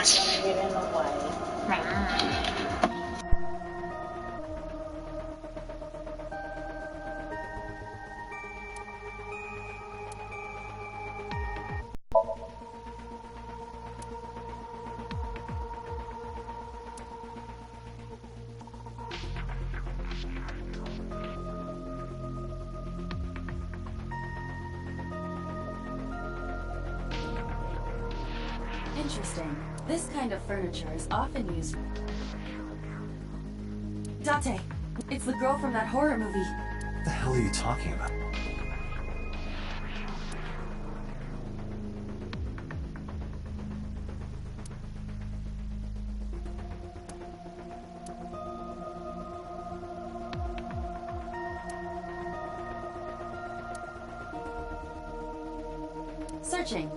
Get in the way. Interesting. This kind of furniture is often used... Date! It's the girl from that horror movie. What the hell are you talking about? Searching.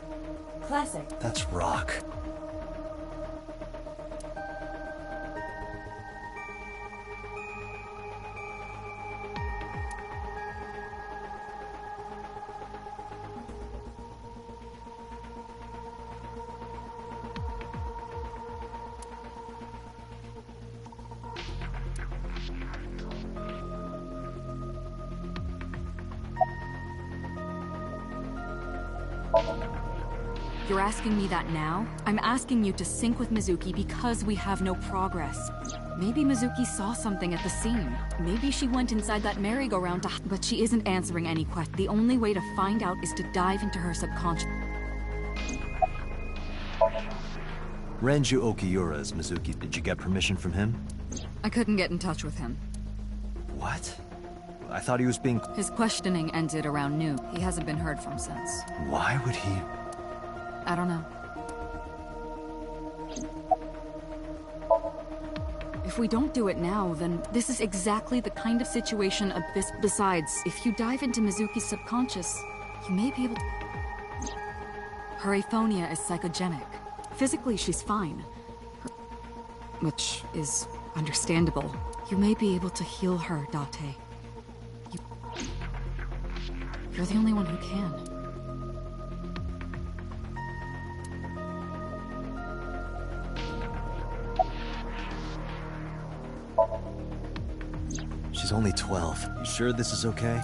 Classic. That's rock. You're asking me that now? I'm asking you to sync with Mizuki because we have no progress. Maybe Mizuki saw something at the scene. Maybe she went inside that merry-go-round to... But she isn't answering any questions. The only way to find out is to dive into her subconscious. Renju Okiura is Mizuki. Did you get permission from him? I couldn't get in touch with him. What? I thought he was being... His questioning ended around noon. He hasn't been heard from since. Why would he... I don't know. If we don't do it now, then this is exactly the kind of situation Abyss... Besides, if you dive into Mizuki's subconscious, you may be able to... Her aphonia is psychogenic. Physically, she's fine. Which is understandable. You may be able to heal her, Date. You're the only one who can. She's only 12. You sure this is okay?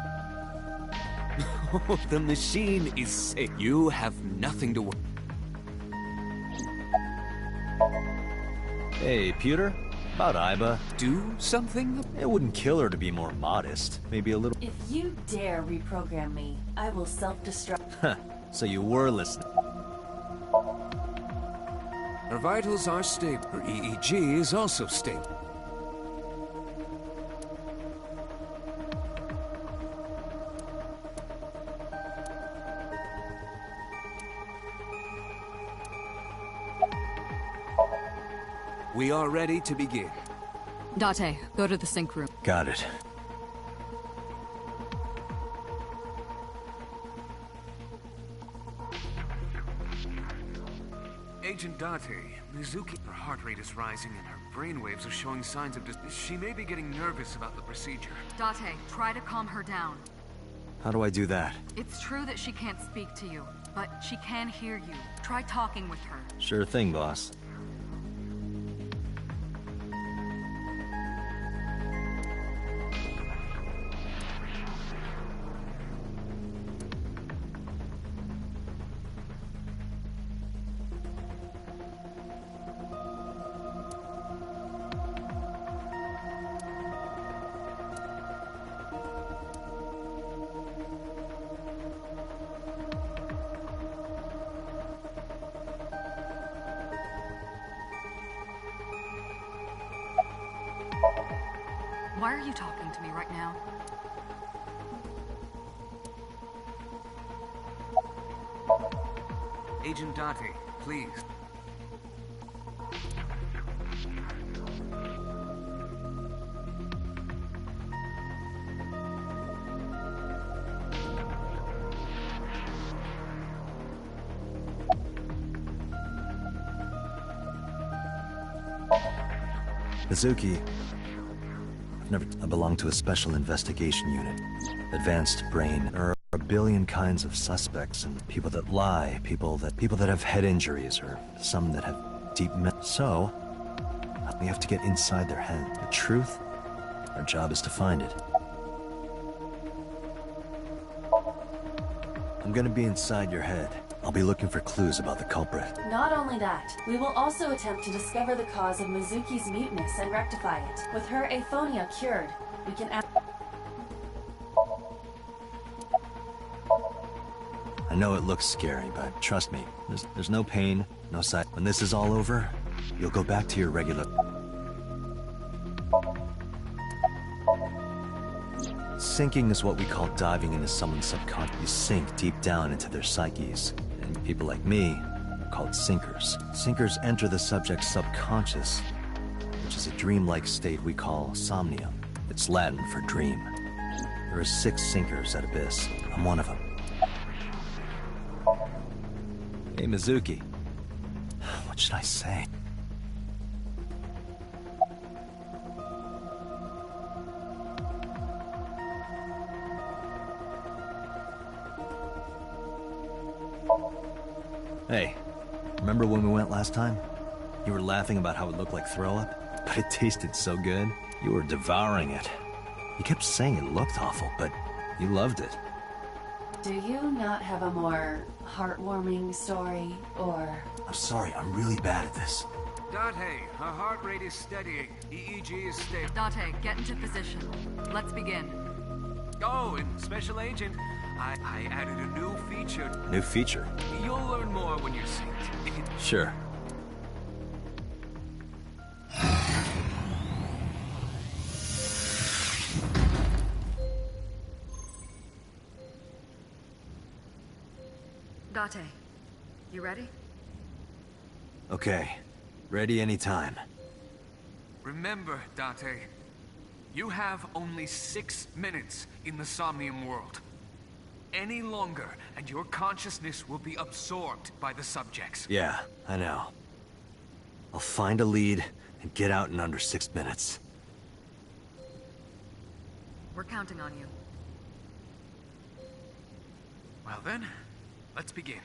The machine is safe. You have nothing to worry. Hey, Peter. About Aiba. Do something? It wouldn't kill her to be more modest. Maybe a little... If you dare reprogram me, I will self-destruct. Huh. So you were listening. Her vitals are stable. Her EEG is also stable. We are ready to begin. Date, go to the sync room. Got it. Agent Date, Mizuki, her heart rate is rising and her brainwaves are showing signs of she may be getting nervous about the procedure. Date, try to calm her down. How do I do that? It's true that she can't speak to you, but she can hear you. Try talking with her. Sure thing, boss. Why are you talking to me right now? Agent Date, please. Mizuki. I belong to a special investigation unit. Advanced brain. There are a billion kinds of suspects and people that lie, people that have head injuries, or some that have So, we have to get inside their head. The truth, our job is to find it. I'm gonna be inside your head. I'll be looking for clues about the culprit. Not only that, we will also attempt to discover the cause of Mizuki's muteness and rectify it. With her aphonia cured, we can I know it looks scary, but trust me, there's no pain, no side. When this is all over, you'll go back to your regular... Sinking is what we call diving into someone's subconscious. You sink deep down into their psyches. And people like me are called sinkers. Sinkers enter the subject's subconscious, which is a dreamlike state we call Somnium. It's Latin for dream. There are 6 sinkers at Abyss. I'm one of them. Hey, Mizuki. What should I say? Hey, remember when we went last time? You were laughing about how it looked like throw up, but it tasted so good. You were devouring it. You kept saying it looked awful, but you loved it. Do you not have a more heartwarming story, or... I'm sorry, I'm really bad at this. Date, her heart rate is steadying. EEG is stable. Date, get into position. Let's begin. Oh, and Special Agent, I added a new feature. New feature? You'll learn more when you're synced. Sure. Date, you ready? Okay. Ready anytime. Remember, Date, you have only 6 minutes in the Somnium world. Any longer, and your consciousness will be absorbed by the subjects. Yeah, I know. I'll find a lead and get out in under 6 minutes. We're counting on you. Well then, let's begin.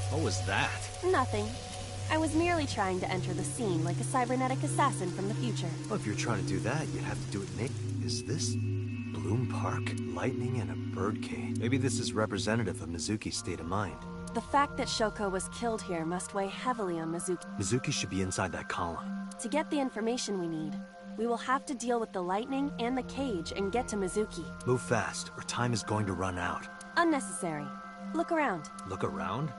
What was that? Nothing. I was merely trying to enter the scene like a cybernetic assassin from the future. Well, if you're trying to do that, you'd have to do it naked. Is this Bloom Park? Lightning and a birdcage. Maybe this is representative of Mizuki's state of mind. The fact that Shoko was killed here must weigh heavily on Mizuki. Mizuki should be inside that column. To get the information we need, we will have to deal with the lightning and the cage and get to Mizuki. Move fast, or time is going to run out. Unnecessary. Look around. Look around?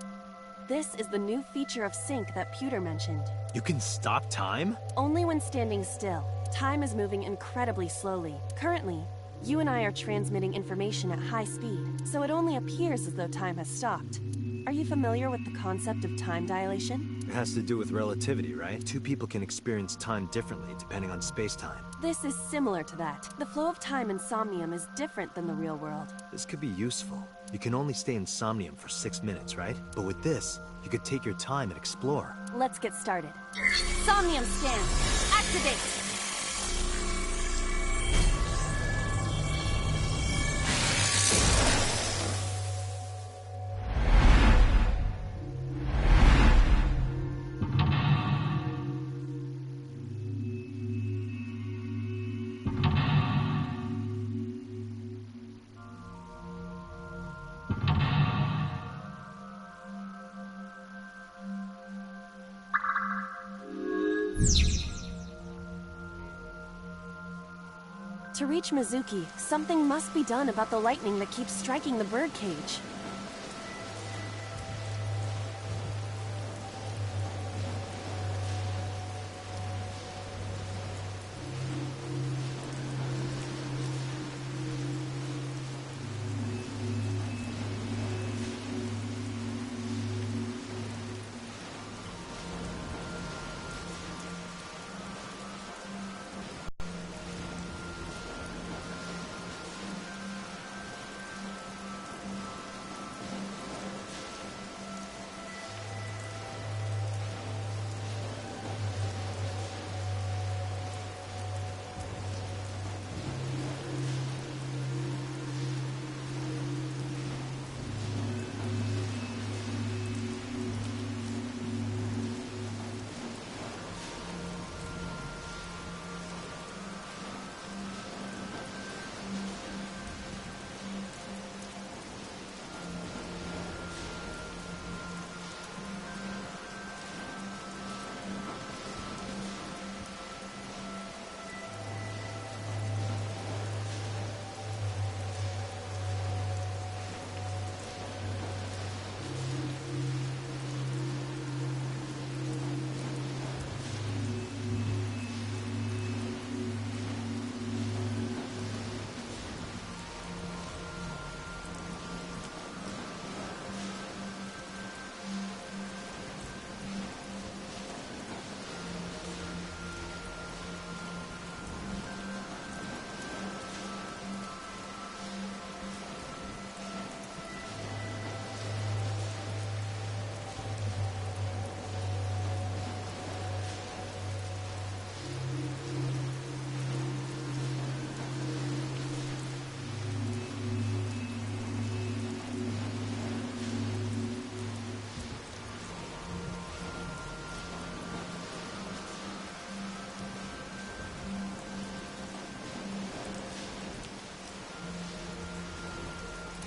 This is the new feature of sync that Pewter mentioned. You can stop time? Only when standing still. Time is moving incredibly slowly. Currently, you and I are transmitting information at high speed, so it only appears as though time has stopped. Are you familiar with the concept of time dilation? It has to do with relativity, right? 2 people can experience time differently depending on space-time. This is similar to that. The flow of time in Somnium is different than the real world. This could be useful. You can only stay in Somnium for 6 minutes, right? But with this, you could take your time and explore. Let's get started. Somnium scan. Activate! reach Mizuki, something must be done about the lightning that keeps striking the birdcage.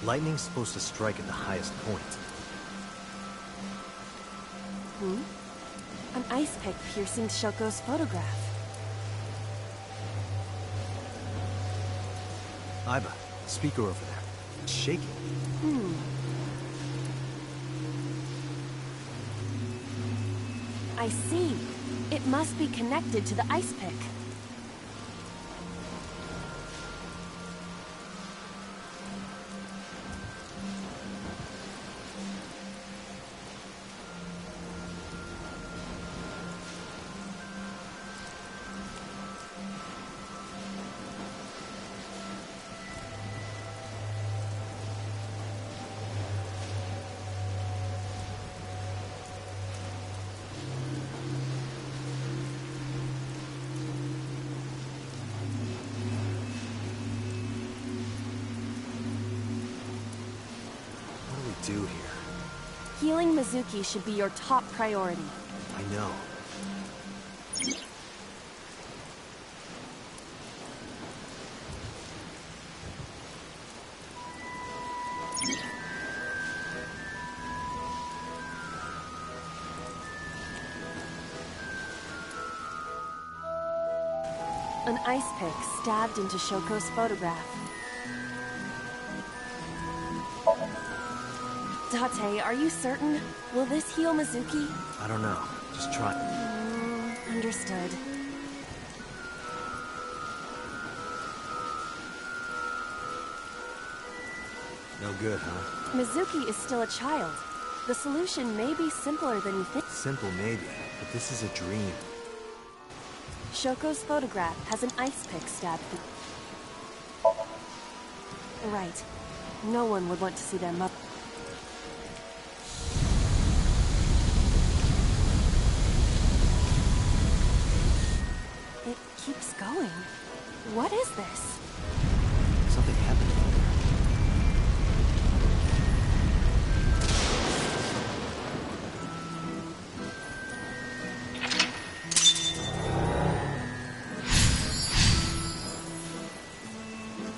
Lightning's supposed to strike at the highest point. An ice pick piercing Shoko's photograph. Aiba, speaker over there. It's shaking. I see. It must be connected to the ice pick. Do here? Healing Mizuki should be your top priority. I know. An ice pick stabbed into Shoko's photograph. Date, are you certain? Will this heal Mizuki? I don't know. Just try. Understood. No good, huh? Mizuki is still a child. The solution may be simpler than you think. Simple maybe, but this is a dream. Shoko's photograph has an ice pick stabbed through. Right. No one would want to see their mother. It keeps going. What is this? Something happened over there.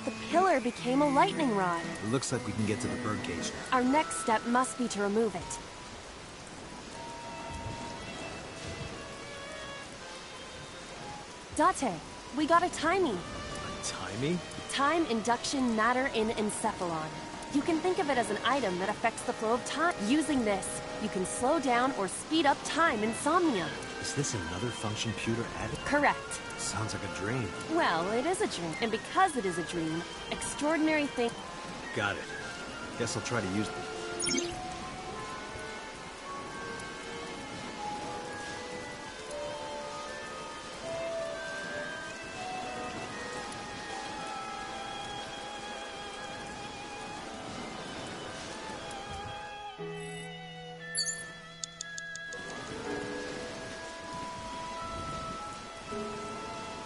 The pillar became a lightning rod. It looks like we can get to the birdcage now. Our next step must be to remove it. Date, we got a timing. Timey? Time induction matter in encephalon. You can think of it as an item that affects the flow of time. Using this, you can slow down or speed up time in Somnium. Is this another function Pewter added? Correct. Sounds like a dream. Well, it is a dream. And because it is a dream, extraordinary thing... Got it. Guess I'll try to use...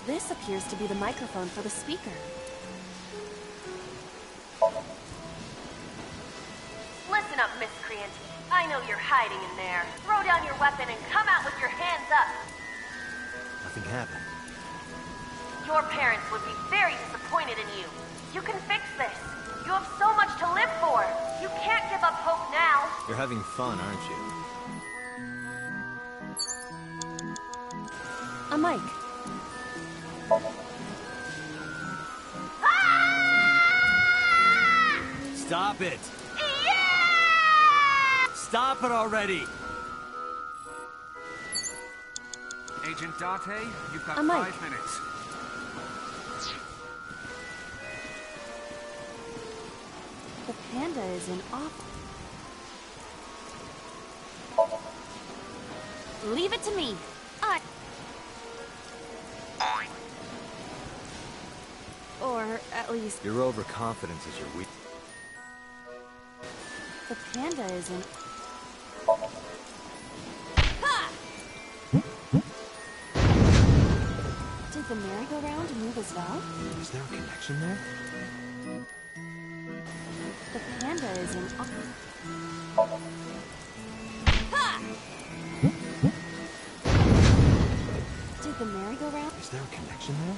This appears to be the microphone for the speaker. Listen up, miscreant. I know you're hiding in there. Throw down your weapon and come out with your hands up. Nothing happened. Your parents would be very disappointed in you. You can fix this. You have so much to live for. You can't give up hope now. You're having fun, aren't you? A mic. Stop it! Yeah! Stop it already! Agent Date, you've got A mic. 5 minutes. The panda is in off. Leave it to me. Or at least Your overconfidence is your weak... the panda is in. Did the merry-go-round move as well? Is there a connection there? The panda is in. Did the merry-go-round? Is there a connection there?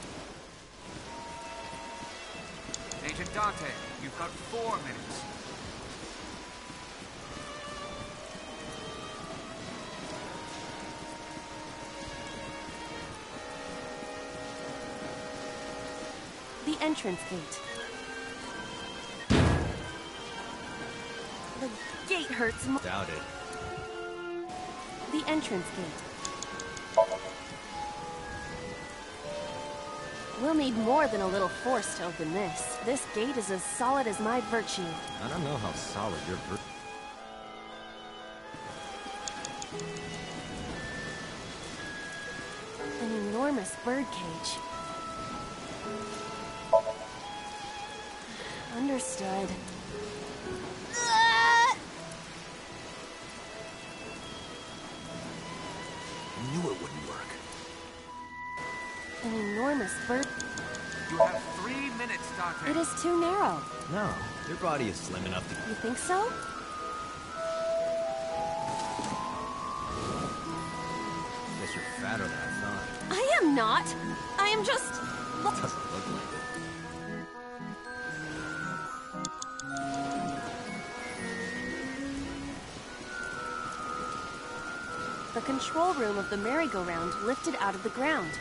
Agent Date, you've got 4 minutes. The entrance gate. The gate hurts more. Doubt it. The entrance gate. We'll need more than a little force to open this. This gate is as solid as my virtue. I don't know how solid your An enormous birdcage. Understood. I knew it wouldn't work. An enormous bird. You have 3 minutes, Date. It is too narrow. No, your body is slim enough to... You think so? Guess you're fatter than I thought. I am not. I am just... Doesn't look like it. The control room of the merry-go-round lifted out of the ground.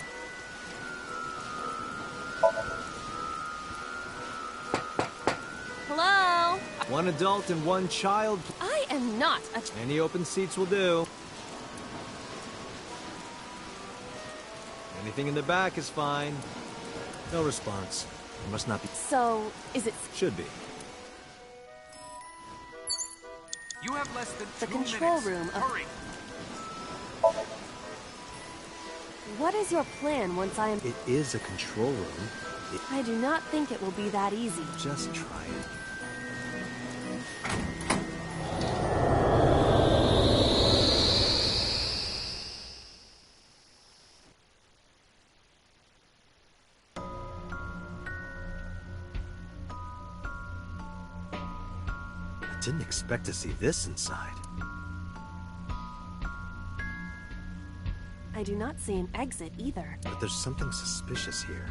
Hello? One adult and one child. I am not a... Any open seats will do. Anything in the back is fine. No response. It must not be... So, is it... Should be. You have less than The 2 control minutes. room of- Hurry. What is your plan once I am... It is a control room. I do not think it will be that easy. Just try it. I didn't expect to see this inside. I do not see an exit either. But there's something suspicious here.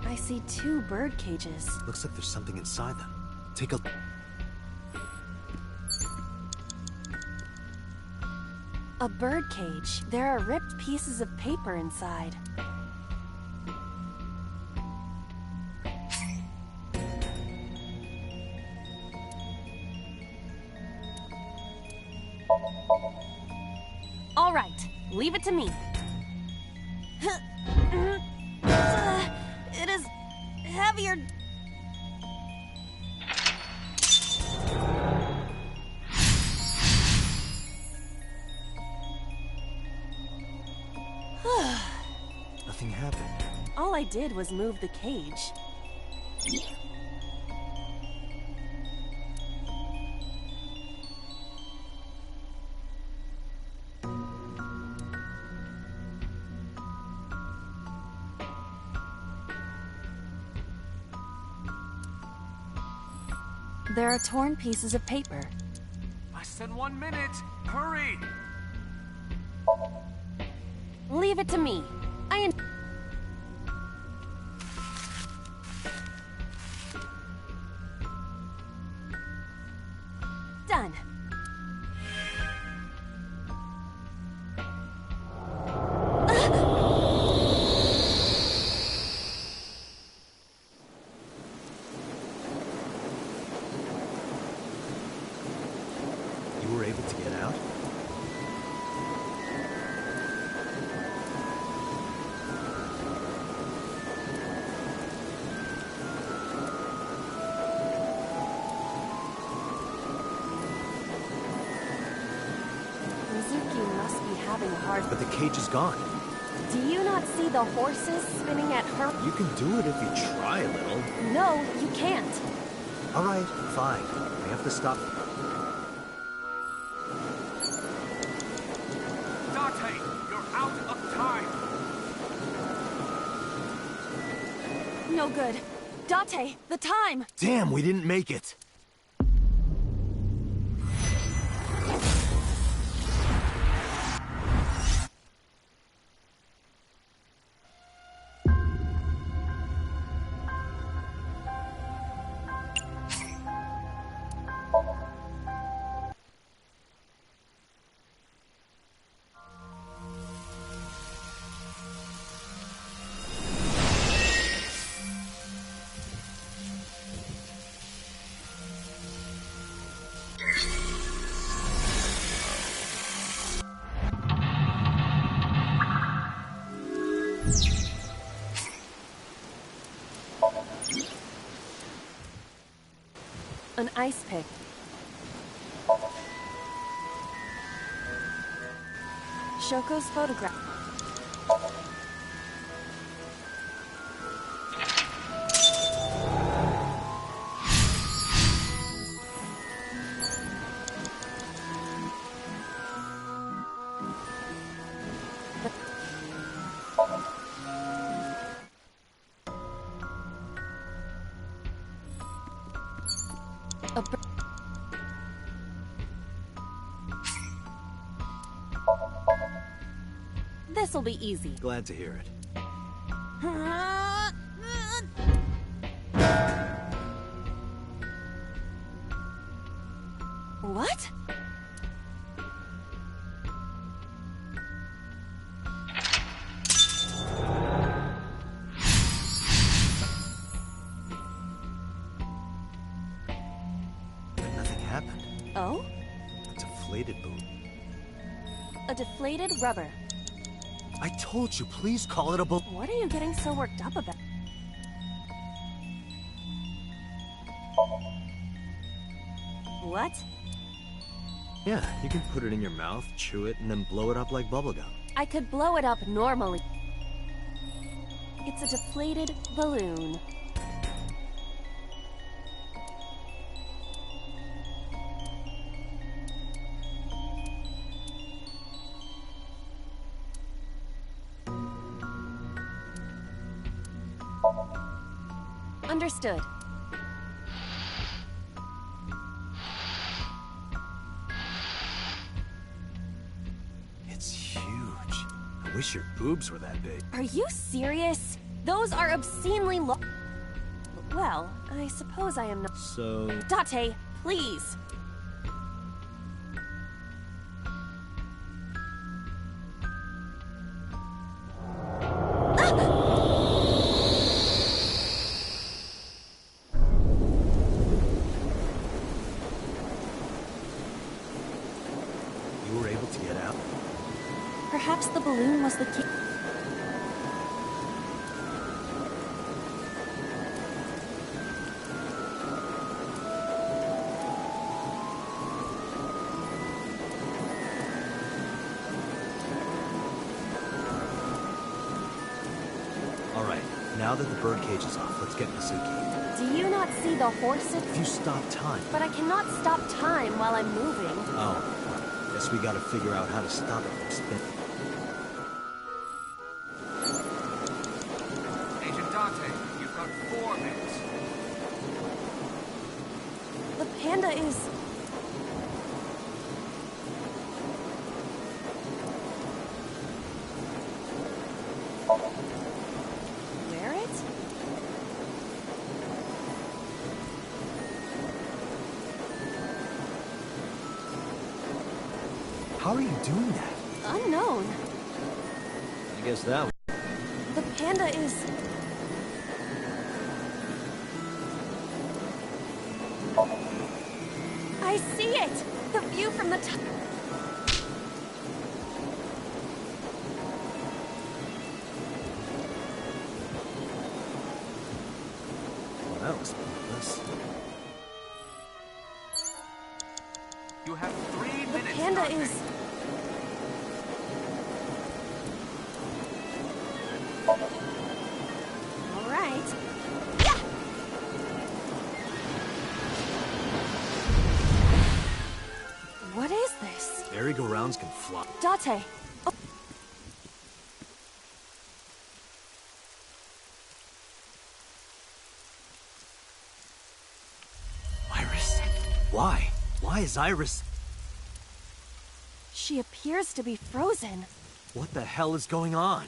I see 2 bird cages. Looks like there's something inside them. Take a... A bird cage. There are ripped pieces of paper inside. right. Leave it to me. It is heavier. Nothing happened. All I did was move the cage. There are torn pieces of paper. Less than 1 minute. Hurry! Leave it to me. Done. You were able to get out? Mizuki must be having a hard... But the cage is gone. Do you not see the horses spinning at her? You can do it if you try a little. No, you can't. All right, fine. I have to stop. Date, you're out of time. No good. Date, the time! Damn, we didn't make it. An ice pick. Shoko's photograph. This'll be easy. Glad to hear it. What? But nothing happened. Oh? A deflated balloon. A deflated rubber. I told you, please call it a balloon. What are you getting so worked up about? What? Yeah, you can put it in your mouth, chew it, and then blow it up like bubblegum. I could blow it up normally. It's a deflated balloon. Understood. It's huge. I wish your boobs were that big. Are you serious? Those are obscenely Well, I suppose I am not. So... Date, please. You were able to get out? Perhaps the balloon was the key. Alright, now that the birdcage is off, let's get Mizuki. Do you not see the horses? If you stop time... But I cannot stop time while I'm moving. Oh, guess we gotta figure out how to stop it from spinning. Agent Dante, you've got 4 minutes. The panda is... Wear it? How are you doing that? Unknown. I guess that was... The panda is... I see it! The view from the top. Well, that was pointless. You have 3 The minutes, panda Dante. is... All right. Yeah! What is this? Merry-go-rounds can fly. Date. Oh. Iris. Why? Why is Iris... She appears to be frozen. What the hell is going on?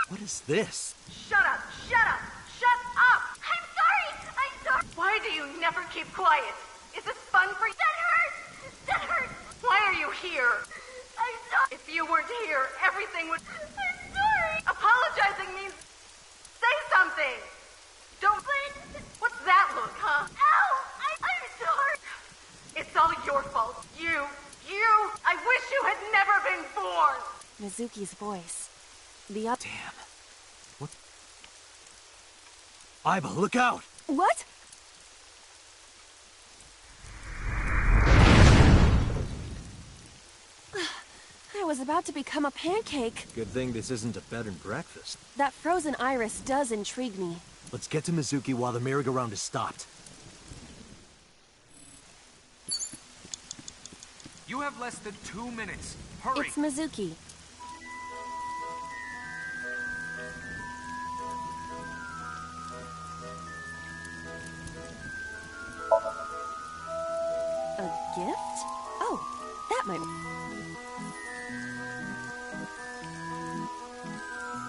What is this? Shut up! Shut up! Shut up! I'm sorry! I'm sorry! Why do you never keep quiet? Is this fun for you? That hurts! That hurts! Why are you here? I'm sorry! If you weren't here, everything would... I'm sorry! Apologizing means... Say something! Don't... What's that look, huh? Ow! I'm sorry! It's all your fault. You... I wish you had never been born! Mizuki's voice. The up... Damn. What? Aiba, look out! What? I was about to become a pancake. Good thing this isn't a bed and breakfast. That frozen iris does intrigue me. Let's get to Mizuki while the merry-go-round is stopped. You have less than 2 minutes. Hurry! It's Mizuki. A gift? Oh, that might...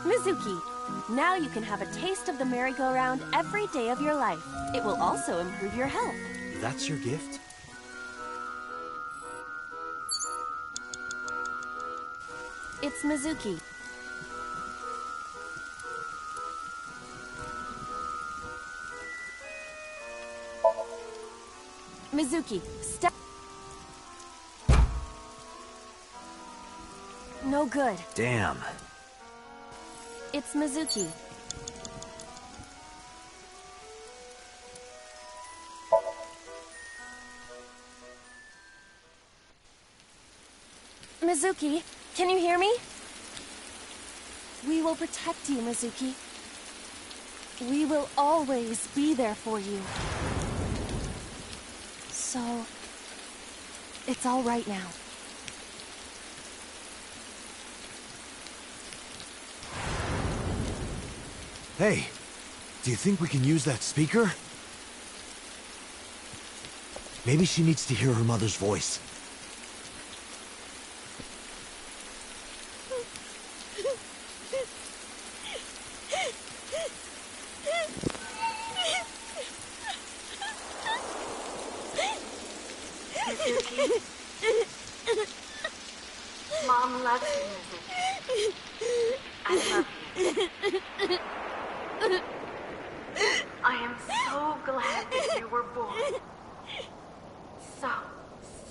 Mizuki, now you can have a taste of the merry-go-round every day of your life. It will also improve your health. That's your gift? It's Mizuki. Mizuki, step... No good. Damn. It's Mizuki. Mizuki, can you hear me? We will protect you, Mizuki. We will always be there for you. So... it's all right now. Hey, do you think we can use that speaker? Maybe she needs to hear her mother's voice. Mom loves you, Mizuki. I love you. I am so glad that you were born.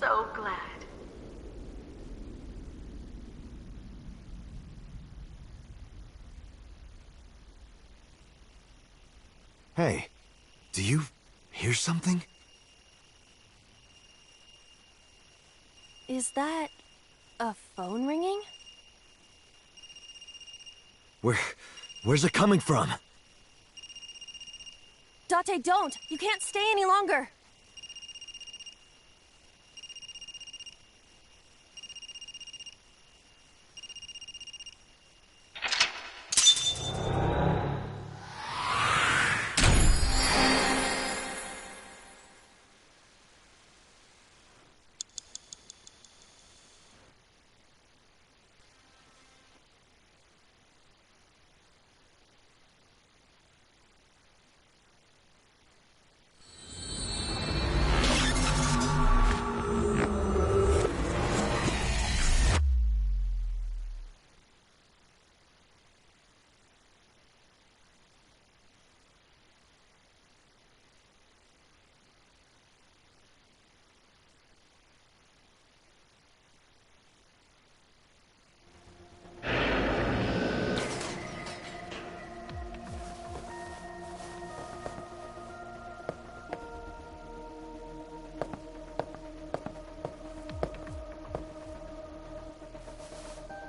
So glad. Hey, do you hear something? Is that a phone ringing? Where's it coming from? Date, don't! You can't stay any longer!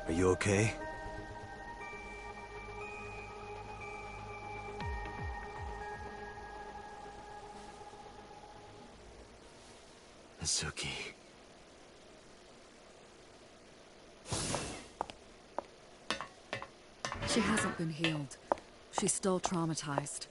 Are you okay? Mizuki. She hasn't been healed. She's still traumatized.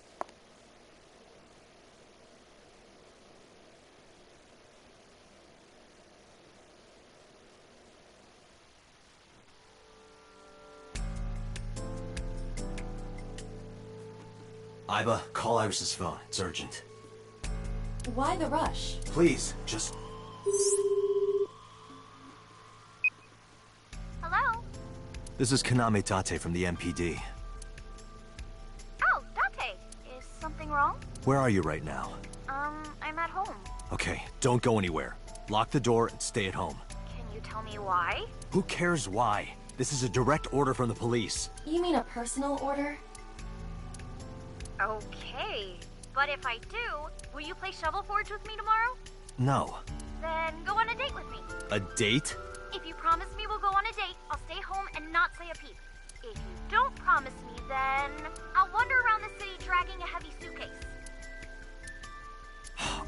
Iba, call Iris's phone. It's urgent. Why the rush? Please, just... Hello? This is Kaname Tate from the MPD. Oh, Date. Is something wrong? Where are you right now? I'm at home. Okay, don't go anywhere. Lock the door and stay at home. Can you tell me why? Who cares why? This is a direct order from the police. You mean a personal order? Okay. But if I do, will you play Shovel Forge with me tomorrow? No. Then go on a date with me. A date? If you promise me we'll go on a date, I'll stay home and not say a peep. If you don't promise me, then I'll wander around the city dragging a heavy suitcase.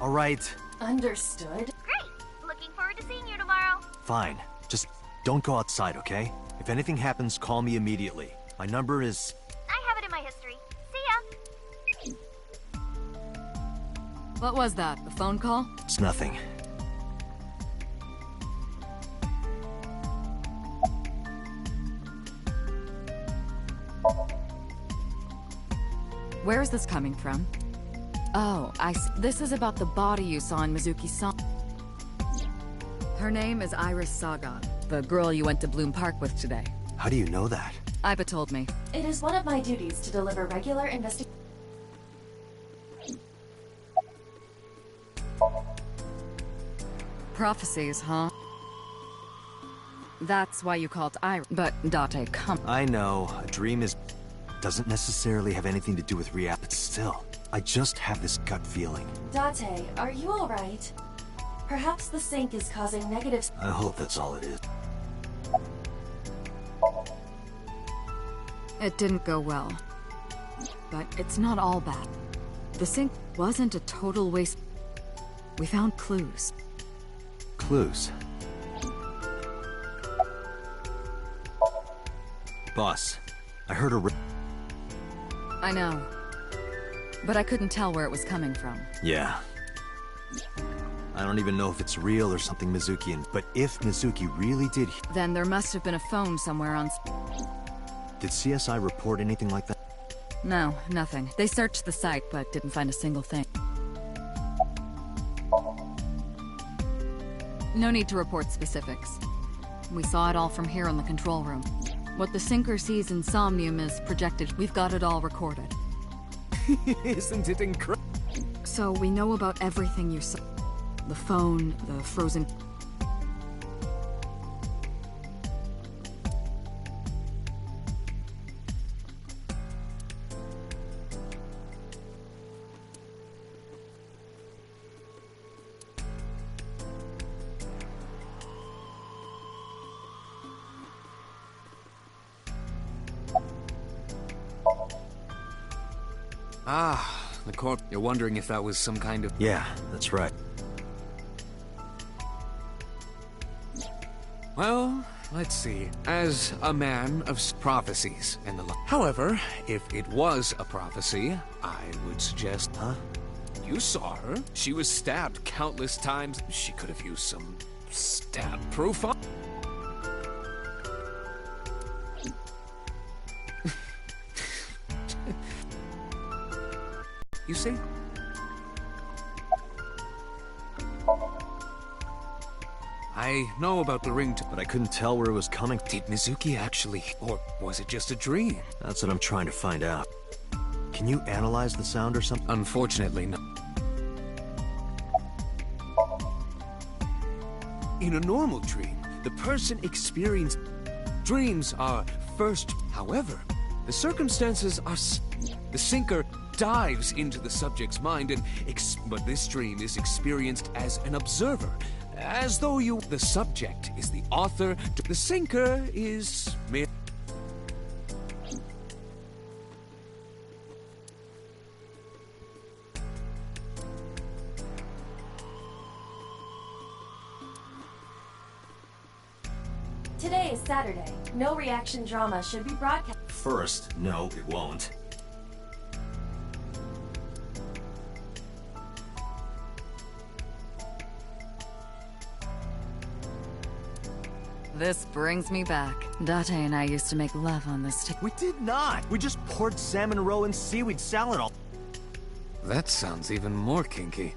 All right. Understood. Great! Looking forward to seeing you tomorrow. Fine. Just don't go outside, okay? If anything happens, call me immediately. My number is... I have it in my history. See ya! What was that? A phone call? It's nothing. Where is this coming from? Oh, this is about the body you saw in Mizuki's song. Her name is Iris Saga, the girl you went to Bloom Park with today. How do you know that? Iba told me. It is one of my duties to deliver regular Prophecies, huh? That's why you called Iris. But, Date, come. I know, a dream doesn't necessarily have anything to do with reality, but still, I just have this gut feeling. Date, are you alright? Perhaps the sink is causing negative... I hope that's all it is. It didn't go well. But it's not all bad. The sink wasn't a total waste. We found clues. Clues? Boss, I heard a I know. But I couldn't tell where it was coming from. Yeah. I don't even know if it's real or something Mizukian, but if Mizuki really did... Then there must have been a phone somewhere on... Did CSI report anything like that? No, nothing. They searched the site, but didn't find a single thing. No need to report specifics. We saw it all from here in the control room. What the sinker sees in Somnium is projected. We've got it all recorded. Isn't it incredible? So we know about everything you saw. The phone, the frozen... Ah, the corpse. You're wondering if that was some kind of... Yeah, that's right. Well, let's see. As a man of prophecies and the like. However, if it was a prophecy, I would suggest... Huh? You saw her. She was stabbed countless times. She could have used some stab proof on... You see? I know about the ring, But I couldn't tell where it was coming. Did Mizuki actually, or was it just a dream? That's what I'm trying to find out. Can you analyze the sound or something? Unfortunately, no. In a normal dream, the person experienced dreams are first. However, the circumstances are... The sinker dives into the subject's mind and... But this dream is experienced as an observer. As though you... The subject is the author. The sinker is... mere... Today is Saturday. No reaction drama should be broadcast. First, no, it won't. This brings me back. Date and I used to make love on this We did not! We just poured salmon roe and seaweed salad all... That sounds even more kinky.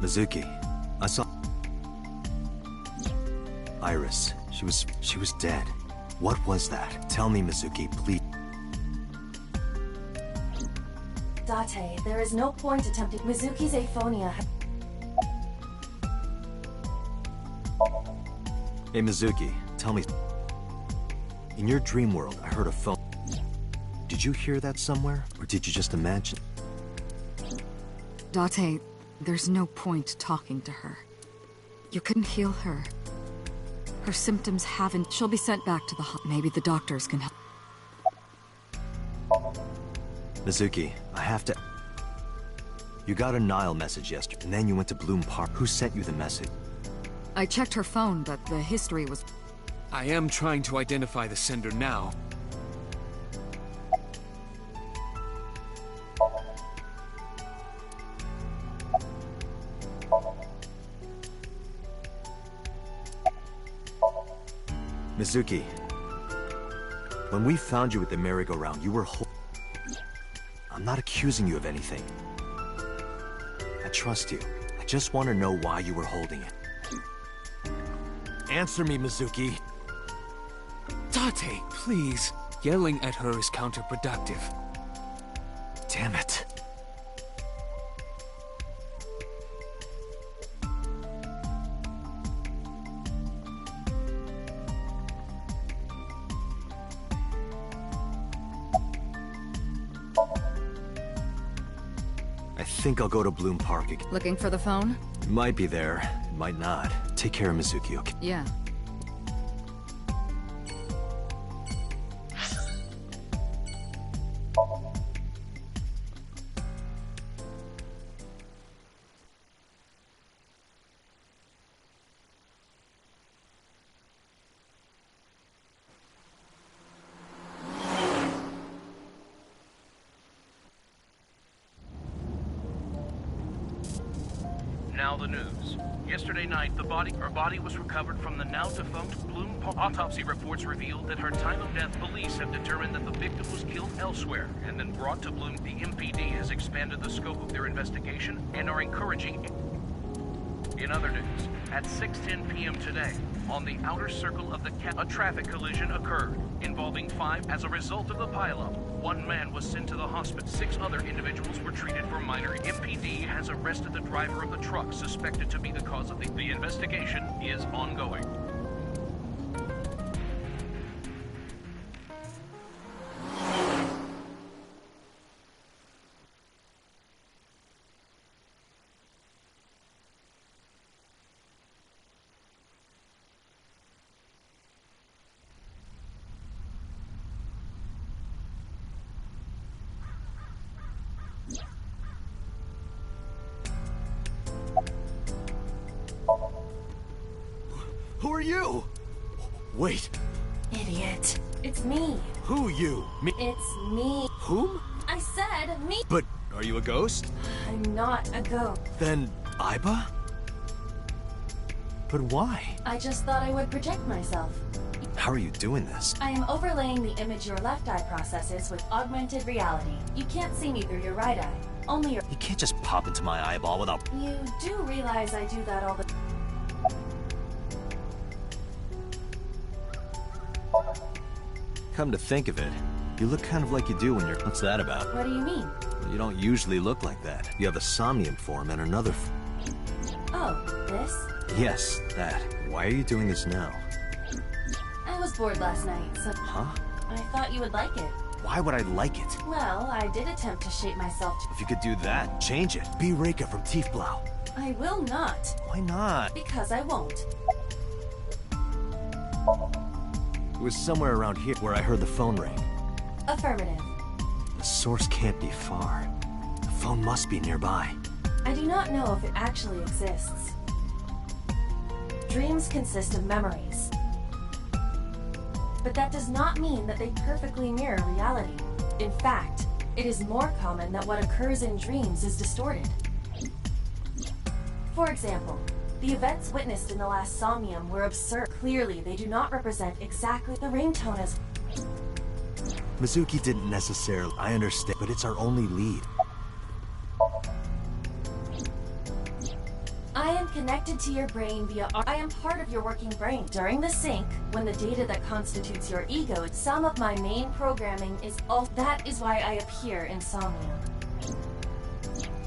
Mizuki, I saw... Iris, she was dead. What was that? Tell me, Mizuki, please. Date, there is no point attempting. Mizuki's aphonia. Hey, Mizuki, tell me... In your dream world, I heard a phone. Did you hear that somewhere? Or did you just imagine? Date, there's no point talking to her. You couldn't heal her. Her symptoms haven't... She'll be sent back to the Maybe the doctors can help. Mizuki, I have to... You got a Nile message yesterday, and then you went to Bloom Park. Who sent you the message? I checked her phone, but the history was... I am trying to identify the sender now. Mizuki, when we found you at the merry-go-round, you were I'm not accusing you of anything. I trust you. I just want to know why you were holding it. Answer me, Mizuki. Date, please. Yelling at her is counterproductive. Damn it. I think I'll go to Bloom Park again. Looking for the phone? It might be there, it might not. Take care of Mizuki, okay? Yeah. Now the news. Yesterday night, her body was recovered from the now-defunct Bloom Park. Autopsy reports revealed that her time of death, police have determined that the victim was killed elsewhere and then brought to Bloom. The MPD has expanded the scope of their investigation and are encouraging... In other news, at 6:10 p.m. today, on the outer circle of the a traffic collision occurred, involving 5 as a result of the pileup. One man was sent to the hospital. 6 other individuals were treated for minor. MPD has arrested the driver of the truck, suspected to be the cause of the investigation is ongoing. Who are you? Wait, Idiot. It's me. who you? Me? It's me. Whom? I said me. But are you a ghost? I'm not a ghost. Then Iba? But why? I just thought I would project myself. How are you doing this? I am overlaying the image your left eye processes with augmented reality. You can't see me through your right eye. Only your... You can't just pop into my eyeball without... You do realize I do that all the... Come to think of it, you look kind of like you do when you're... What's that about? What do you mean? You don't usually look like that. You have a Somnium form and another Oh, this? Yes, that. Why are you doing this now? I was bored last night, so... Huh? I thought you would like it. Why would I like it? Well, I did attempt to shape myself to... If you could do that, change it. Be Reika from Tiefblau. I will not. Why not? Because I won't. It was somewhere around here where I heard the phone ring. Affirmative. The source can't be far. The phone must be nearby. I do not know if it actually exists. Dreams consist of memories. But that does not mean that they perfectly mirror reality. In fact, it is more common that what occurs in dreams is distorted. For example, the events witnessed in the last Somnium were absurd. Clearly, they do not represent exactly the ringtone as... Mizuki didn't necessarily... I understand, but it's our only lead. I am connected to your brain via... I am part of your working brain. During the sync, when the data that constitutes your ego, some of my main programming is all... That is why I appear in Somnium.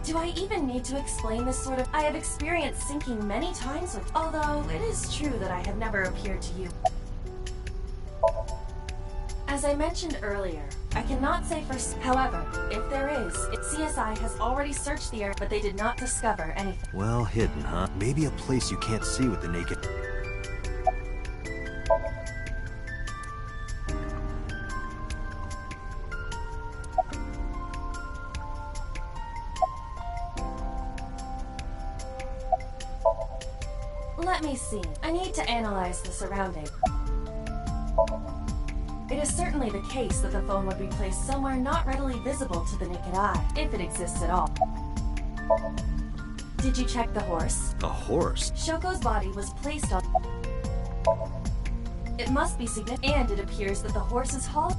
Do I even need to explain this sort of... I have experienced syncing many times with... Although, it is true that I have never appeared to you. As I mentioned earlier, I cannot say for... However, if there is, CSI has already searched the area, but they did not discover anything. Well hidden, huh? Maybe a place you can't see with the naked... Let me see. I need to analyze the surrounding. It is certainly the case that the phone would be placed somewhere not readily visible to the naked eye, if it exists at all. Did you check the horse? A horse? Shoko's body was placed on... It must be significant, and it appears that the horse is hauled...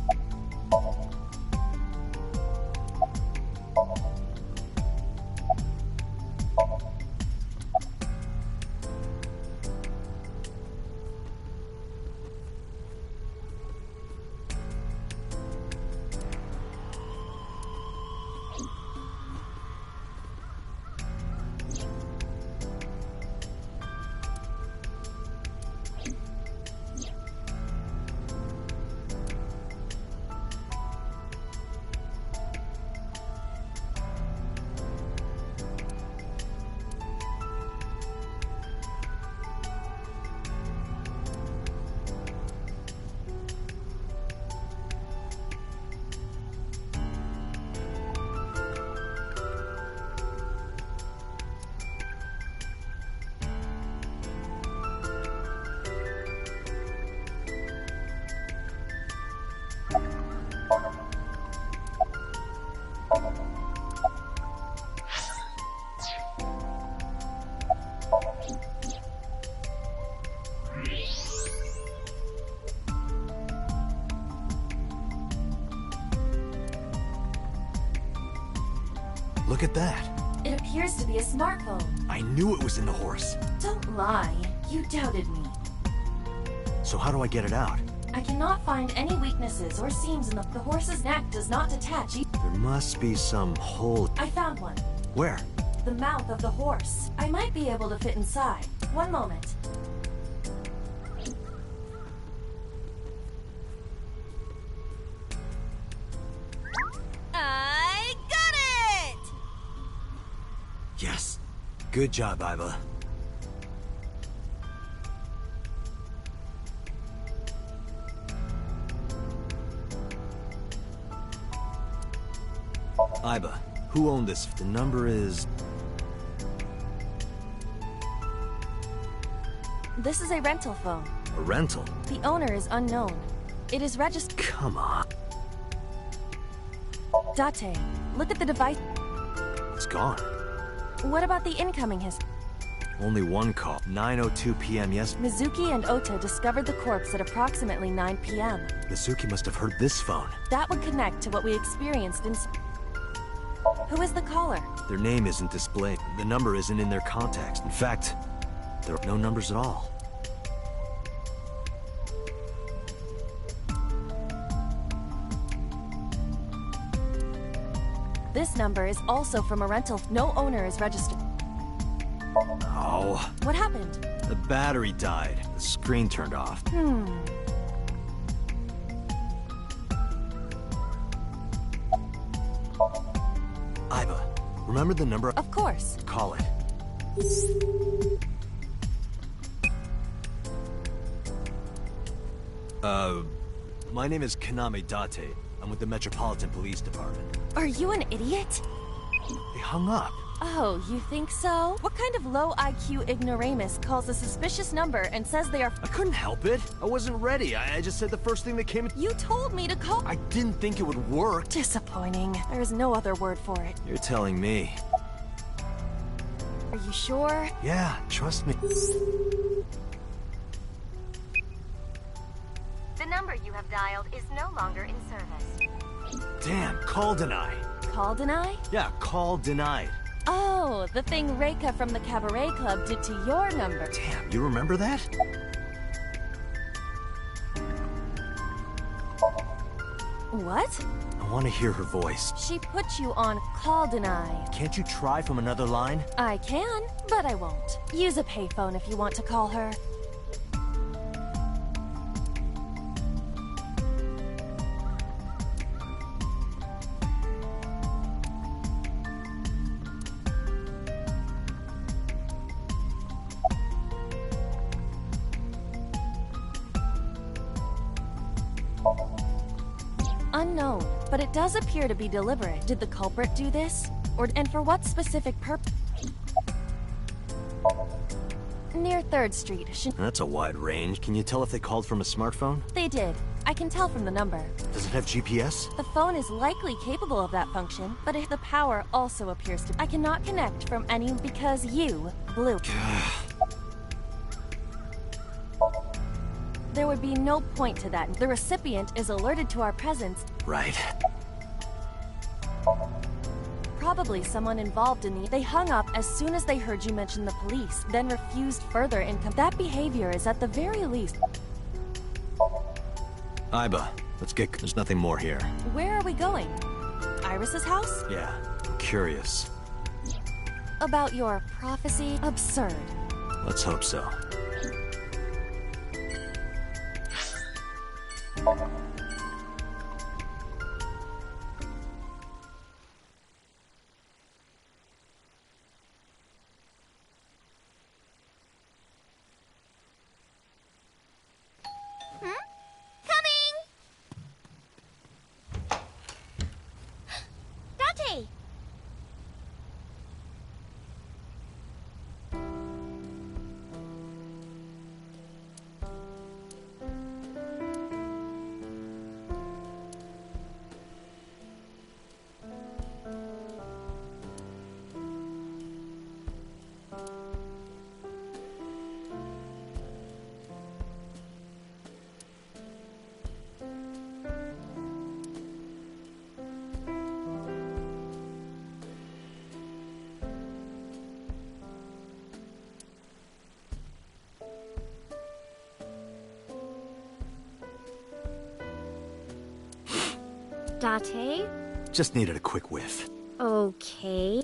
Look at that. It appears to be a smartphone. I knew it was in the horse. Don't lie. You doubted me. So how do I get it out? I cannot find any weaknesses or seams in the horse's neck does not detach. There must be some hole. I found one. Where? The mouth of the horse. I might be able to fit inside. One moment. I got it! Yes. Good job, Iva. Iba, who owned this? The number is... This is a rental phone. a rental. The owner is unknown. It is registered. Come on. Date, look at the device. It's gone. What about the incoming history? Only one call. 9:02 p.m. Yes. Mizuki and Ota discovered the corpse at approximately 9 p.m. Mizuki must have heard this phone. That would connect to what we experienced in... Who is the caller? Their name isn't displayed. The number isn't in their contacts. In fact, there are no numbers at all. This number is also from a rental. No owner is registered. Oh. What happened? The battery died. The screen turned off. Iba, remember the number? Of course. Call it. My name is Kaname Date. I'm with the Metropolitan Police Department. Are you an idiot? They hung up. Oh, you think so? What kind of low IQ ignoramus calls a suspicious number and says they are... I couldn't help it. I wasn't ready. I just said the first thing that came... You told me to call... I didn't think it would work. Disappointing. There is no other word for it. You're telling me. Are you sure? Yeah, trust me. The number you have dialed is no longer in service. Damn, call denied. Call deny? Yeah, call denied. Oh, the thing Reika from the Cabaret Club did to your number. Damn, you remember that? What? I want to hear her voice. She put you on call deny. Can't you try from another line? I can, but I won't. Use a payphone if you want to call her. Unknown, but it does appear to be deliberate. Did the culprit do this? And for what specific purpose? Near 3rd Street. That's a wide range. Can you tell if they called from a smartphone? They did. I can tell from the number. Does it have GPS? The phone is likely capable of that function, but if the power also appears to... I cannot connect from any because you blew. There would be no point to that. The recipient is alerted to our presence. Right. Probably someone involved in the... They hung up as soon as they heard you mention the police, then refused further income. That behavior is at the very least... Iba, let's get... There's nothing more here. Where are we going? Iris's house? Yeah, I'm curious. About your prophecy? Absurd. Let's hope so. Date! Date? Just needed a quick whiff. Okay.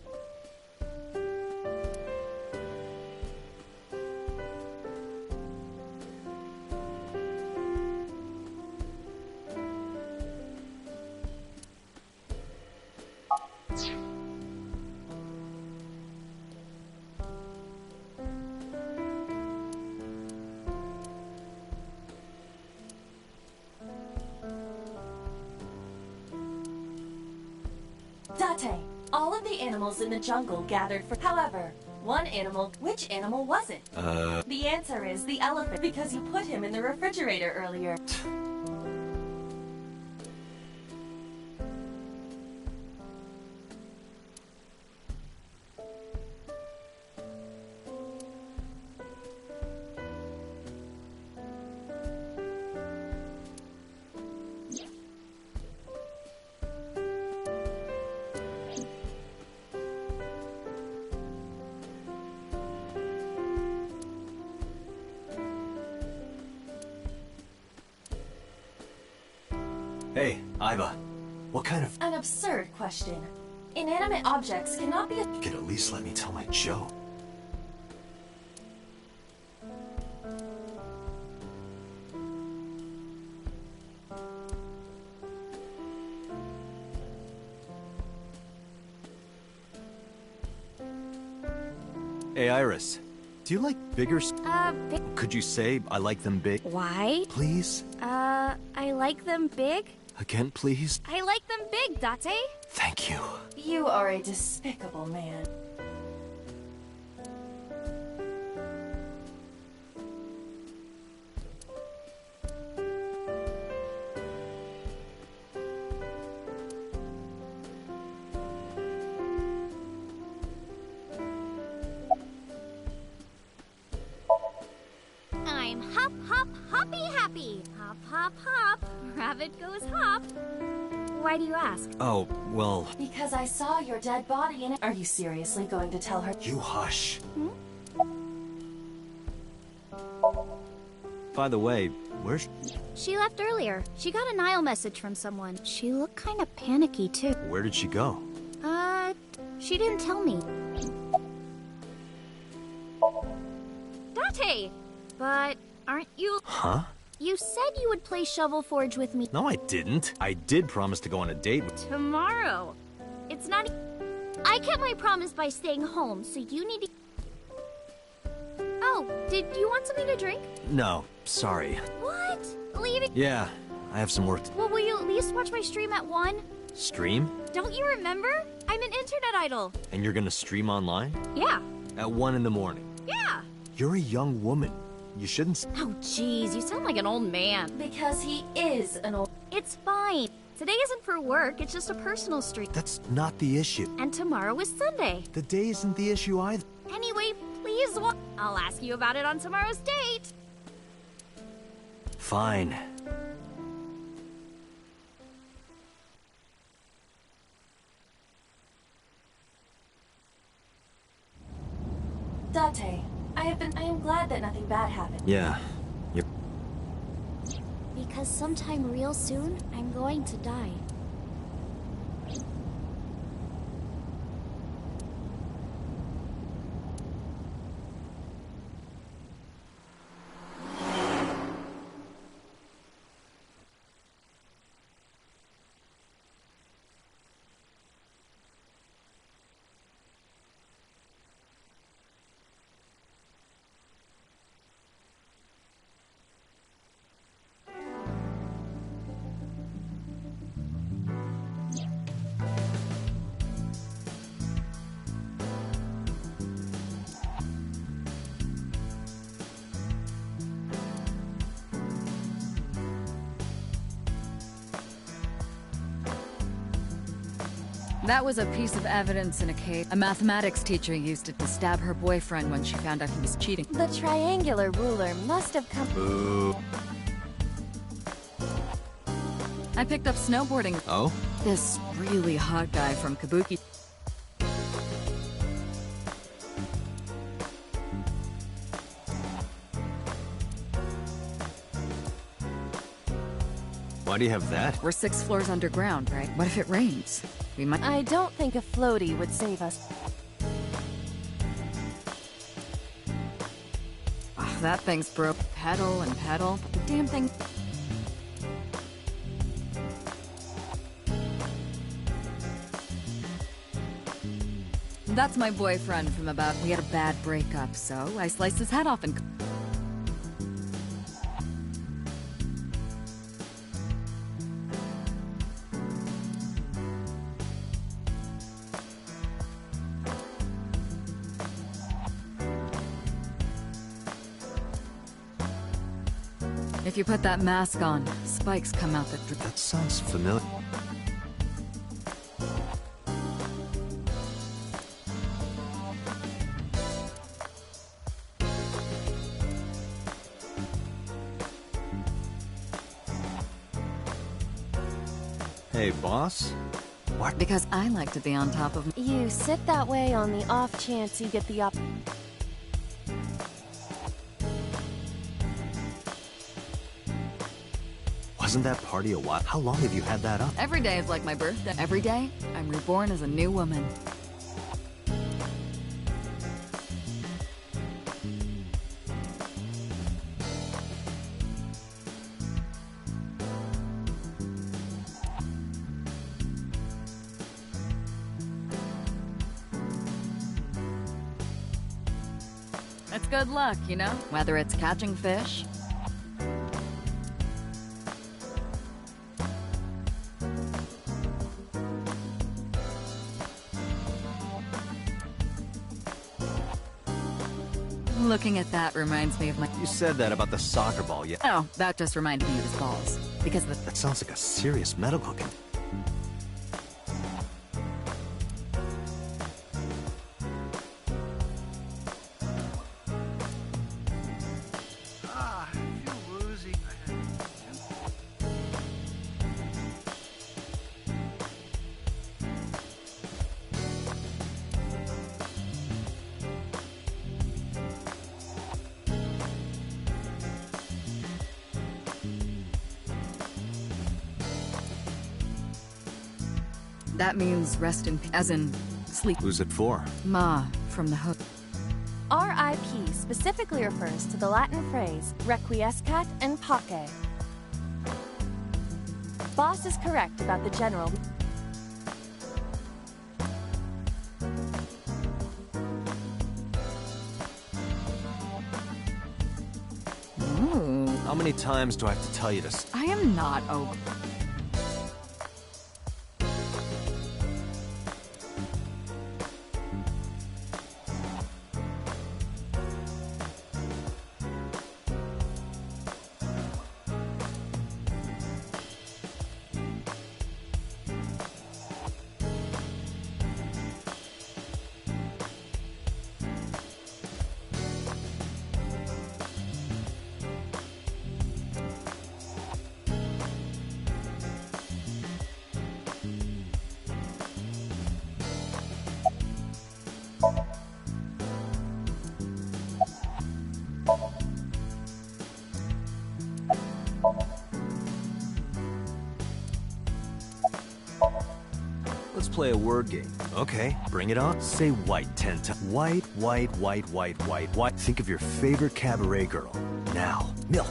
Date, all of the animals in the jungle gathered for. However, one animal. Which animal was it? The answer is the elephant, because you put him in the refrigerator earlier. Hey, Iva. What kind of... An absurd question. Inanimate objects cannot be. You could at least let me tell my joke. Hey, Iris. Do you like bigger... Big. Could you say I like them big? Why? Please? I like them big? Again, please? I like them big, Date. Thank you. You are a despicable man. I'm hop, hop, hoppy happy. Hop, hop, hop. Rabbit goes hop. Why do you ask? Oh, well... Because I saw your dead body in it. Are you seriously going to tell her? You hush. By the way, where's... She left earlier. She got a Nile message from someone. She looked kind of panicky, too. Where did she go? She didn't tell me. Date! But aren't you... Huh? You said you would play Shovel Forge with me No, I didn't. I did promise to go on a date with... tomorrow. It's not... I kept my promise by staying home, so you need to... Oh, did you want something to drink? No, sorry. What? Leaving? Yeah, I have some work to... Well, will you at least watch my stream at 1? Stream? Don't you remember? I'm an internet idol. And you're gonna stream online? Yeah. At 1 in the morning? Yeah. You're a young woman. You shouldn't... Oh, jeez, you sound like an old man. Because he is an old. It's fine. Today isn't for work, it's just a personal stream. That's not the issue. And tomorrow is Sunday. The day isn't the issue either. Anyway, please I'll ask you about it on tomorrow's date. Fine. Date, I am glad that nothing bad happened. Yeah. You're... Because sometime real soon, I'm going to die. That was a piece of evidence in a case. A mathematics teacher used it to stab her boyfriend when she found out he was cheating. The triangular ruler must have come. Boo. I picked up snowboarding. Oh? This really hot guy from Kabuki. Why do you have that? We're 6 floors underground, right? What if it rains? We might- I don't think a floaty would save us. Oh, that thing's broke. Pedal and pedal. The damn thing... That's my boyfriend from about... We had a bad breakup, so I sliced his head off and... If you put that mask on, spikes come out that... That sounds familiar. Hey, boss? What? Because I like to be on top of... You sit that way on the off chance you get the Wasn't that party a while? How long have you had that up? Every day is like my birthday. Every day, I'm reborn as a new woman. It's good luck, you know? Whether it's catching fish... Looking at that reminds me of my... You said that about the soccer ball, yeah? Oh, that just reminded me of his balls. Because the... That sounds like a serious medical condition. I feel woozy. That means rest in... as in... sleep. Who's it for? Ma, from the hook. RIP specifically refers to the Latin phrase requiescat in pace. Boss is correct about the general. How many times do I have to tell you to... I am not Let's play a word game. Okay, bring it on. Say white 10 times. White, white, white, white, white, white. Think of your favorite cabaret girl. Now, milk.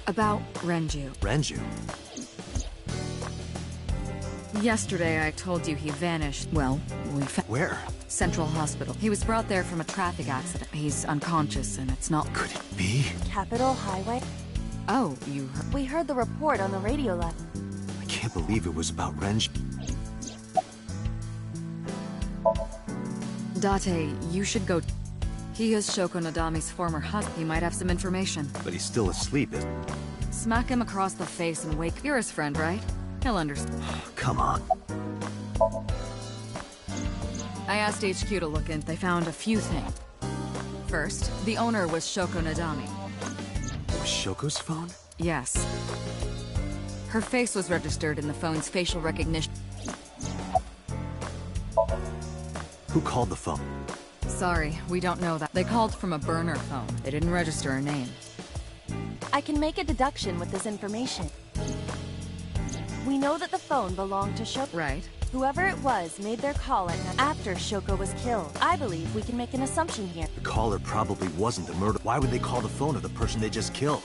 About Renju. Renju? Yesterday I told you he vanished. Well, we found... Where? Central Hospital. He was brought there from a traffic accident. He's unconscious and it's not... Could it be? Capitol Highway? Oh, you heard... We heard the report on the radio lab. I can't believe it was about Renju. Date, you should go... He is Shoko Nadami's former husband. He might have some information. But he's still asleep. Smack him across the face and wake... You're his friend, right? He'll understand. Come on. I asked HQ to look in. They found a few things. First, the owner was Shoko Nadami. It was Shoko's phone? Yes. Her face was registered in the phone's facial recognition. Who called the phone? Sorry, we don't know that. They called from a burner phone. They didn't register her name. I can make a deduction with this information. We know that the phone belonged to Shoko. Right. Whoever it was made their call at night after Shoko was killed. I believe we can make an assumption here. The caller probably wasn't the murderer. Why would they call the phone of the person they just killed?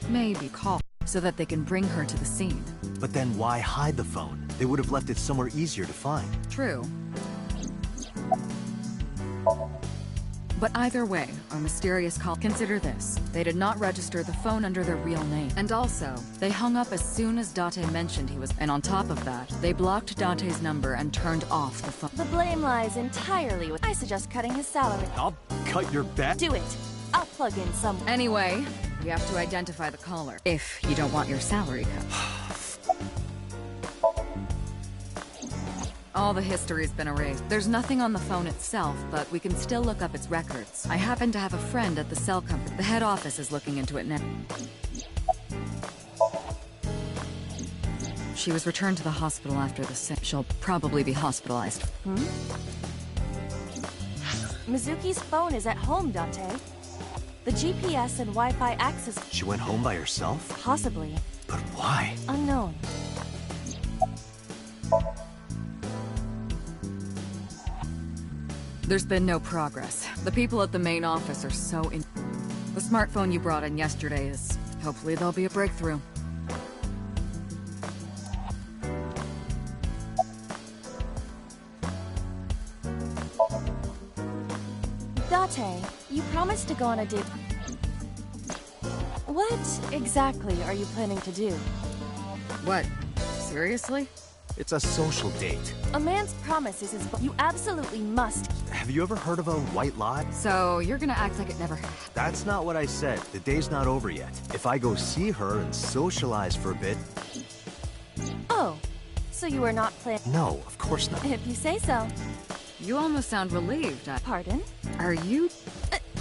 Maybe call so that they can bring her to the scene. But then why hide the phone? They would have left it somewhere easier to find. True. But either way, our mysterious call. Consider this. They did not register the phone under their real name. And also, they hung up as soon as Date mentioned he was. And on top of that, they blocked Date's number and turned off the phone. The blame lies entirely with. I suggest cutting his salary. I'll cut your bet. Do it. I'll plug in some. Anyway, we have to identify the caller. If you don't want your salary cut. All the history's been erased. There's nothing on the phone itself, but we can still look up its records. I happen to have a friend at the cell company. The head office is looking into it now. She was returned to the hospital after the sick. She'll probably be hospitalized. Mizuki's phone is at home, Date. The GPS and Wi-Fi access... She went home by herself? Possibly. But why? Unknown. There's been no progress. The people at the main office are so in... The smartphone you brought in yesterday is... Hopefully there'll be a breakthrough. Date, you promised to go on a date. What exactly are you planning to do? What? Seriously? It's a social date. A man's promise is his... You absolutely must... Have you ever heard of a white lie? So, you're gonna act like it never happened? That's not what I said. The day's not over yet. If I go see her and socialize for a bit... Oh, so you are not planning... No, of course not. If you say so. You almost sound relieved. Pardon? Are you...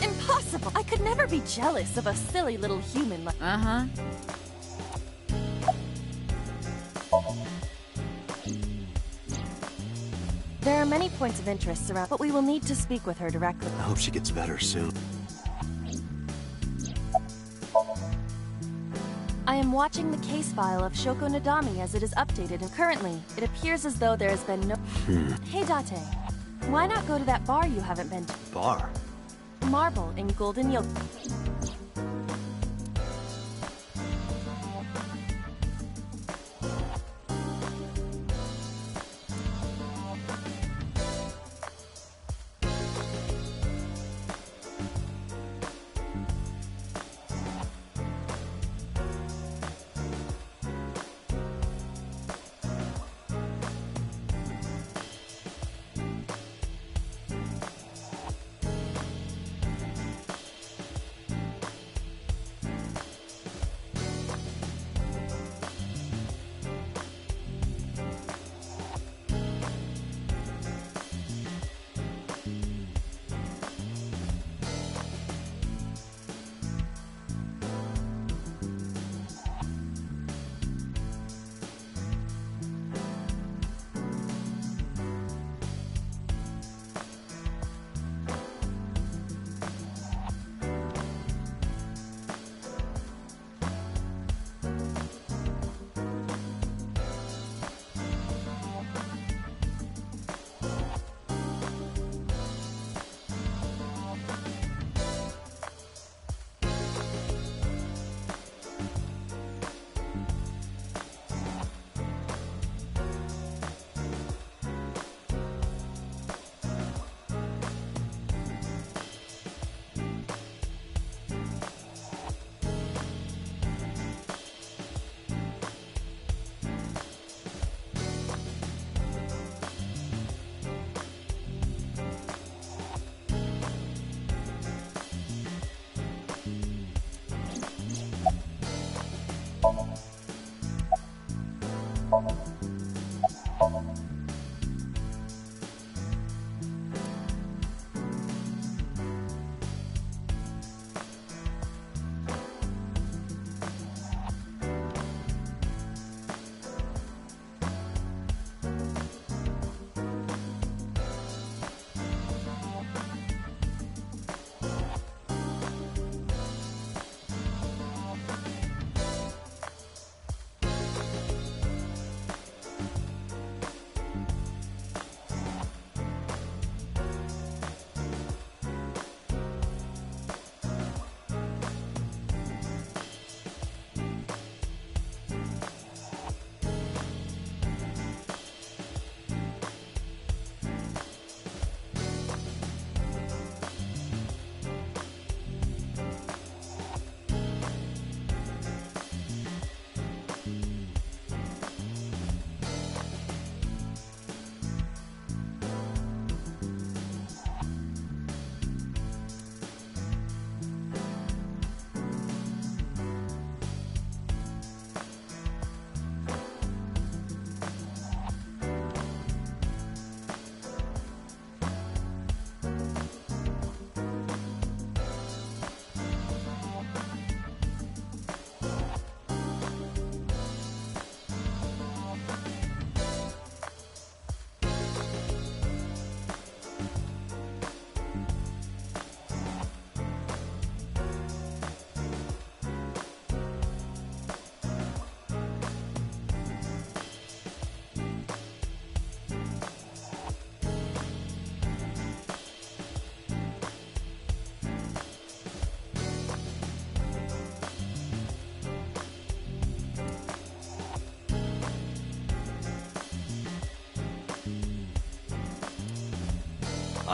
Impossible! I could never be jealous of a silly little human like... Uh-huh. There are many points of interest around, but we will need to speak with her directly. I hope she gets better soon. I am watching the case file of Shoko Nadami as it is updated, and currently, it appears as though there has been no... Hey, Date. Why not go to that bar you haven't been to? Bar? Marble in Golden Yoke.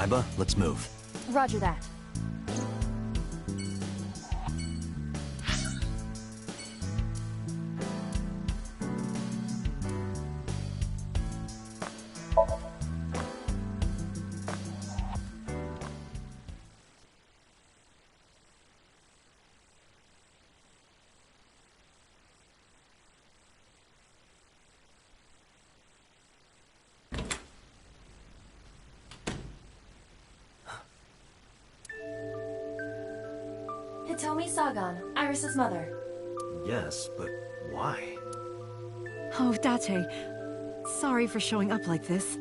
Aiba, let's move. Roger that. Hitomi Sagan, Iris's mother. Yes, but why? Oh, Date. Sorry for showing up like this.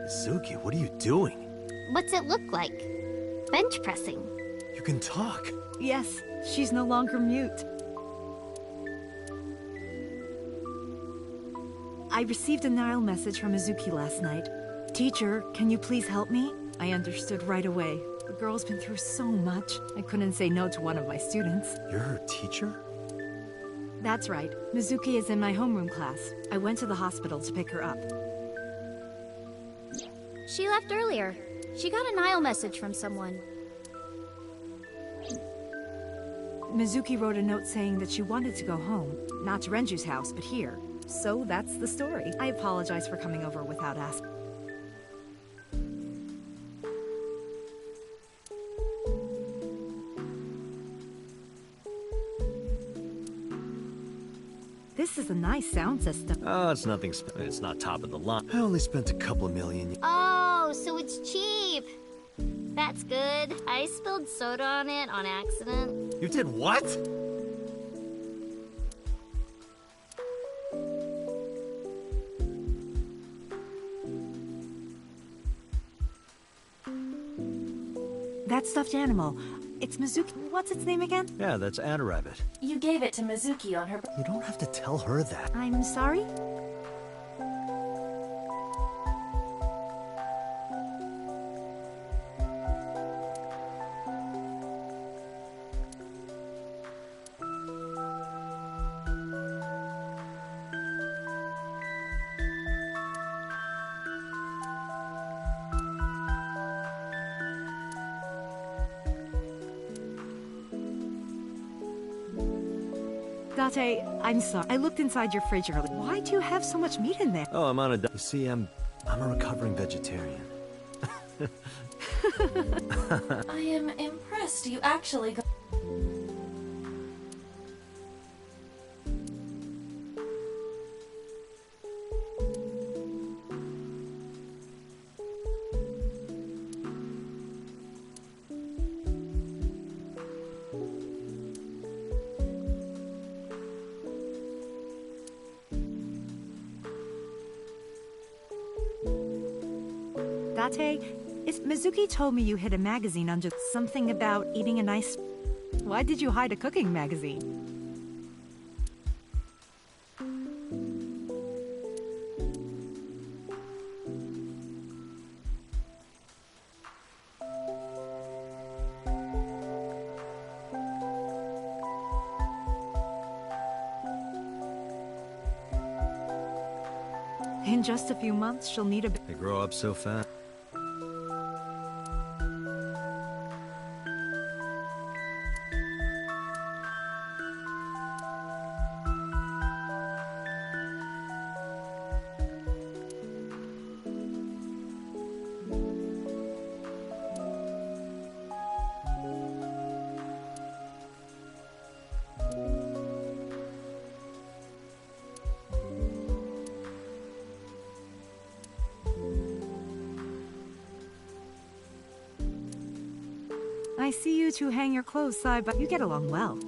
Suki, what are you doing? What's it look like? Bench pressing. You can talk. Yes, she's no longer mute. I received a Nile message from Mizuki last night. Teacher, can you please help me? I understood right away. The girl's been through so much. I couldn't say no to one of my students. You're her teacher? That's right. Mizuki is in my homeroom class. I went to the hospital to pick her up. She left earlier. She got a Nile message from someone. Mizuki wrote a note saying that she wanted to go home. Not to Renju's house, but here. So that's the story. I apologize for coming over without asking. This is a nice sound system. Oh, it's nothing. It's not top of the line. I only spent a couple of million. Oh, so it's cheap. That's good. I spilled soda on it on accident. You did what? That stuffed animal. It's Mizuki. What's its name again? Yeah, that's Anna Rabbit. You gave it to Mizuki on her... You don't have to tell her that. I'm sorry? Date, I'm sorry. I looked inside your fridge earlier. Why do you have so much meat in there? Oh, I'm on a... You see, I'm a recovering vegetarian. I am impressed you actually got... Date, Mizuki told me you hid a magazine under something about eating a nice... Why did you hide a cooking magazine? In just a few months, she'll need a... They grow up so fast. I see you two hang your clothes side by... You get along well.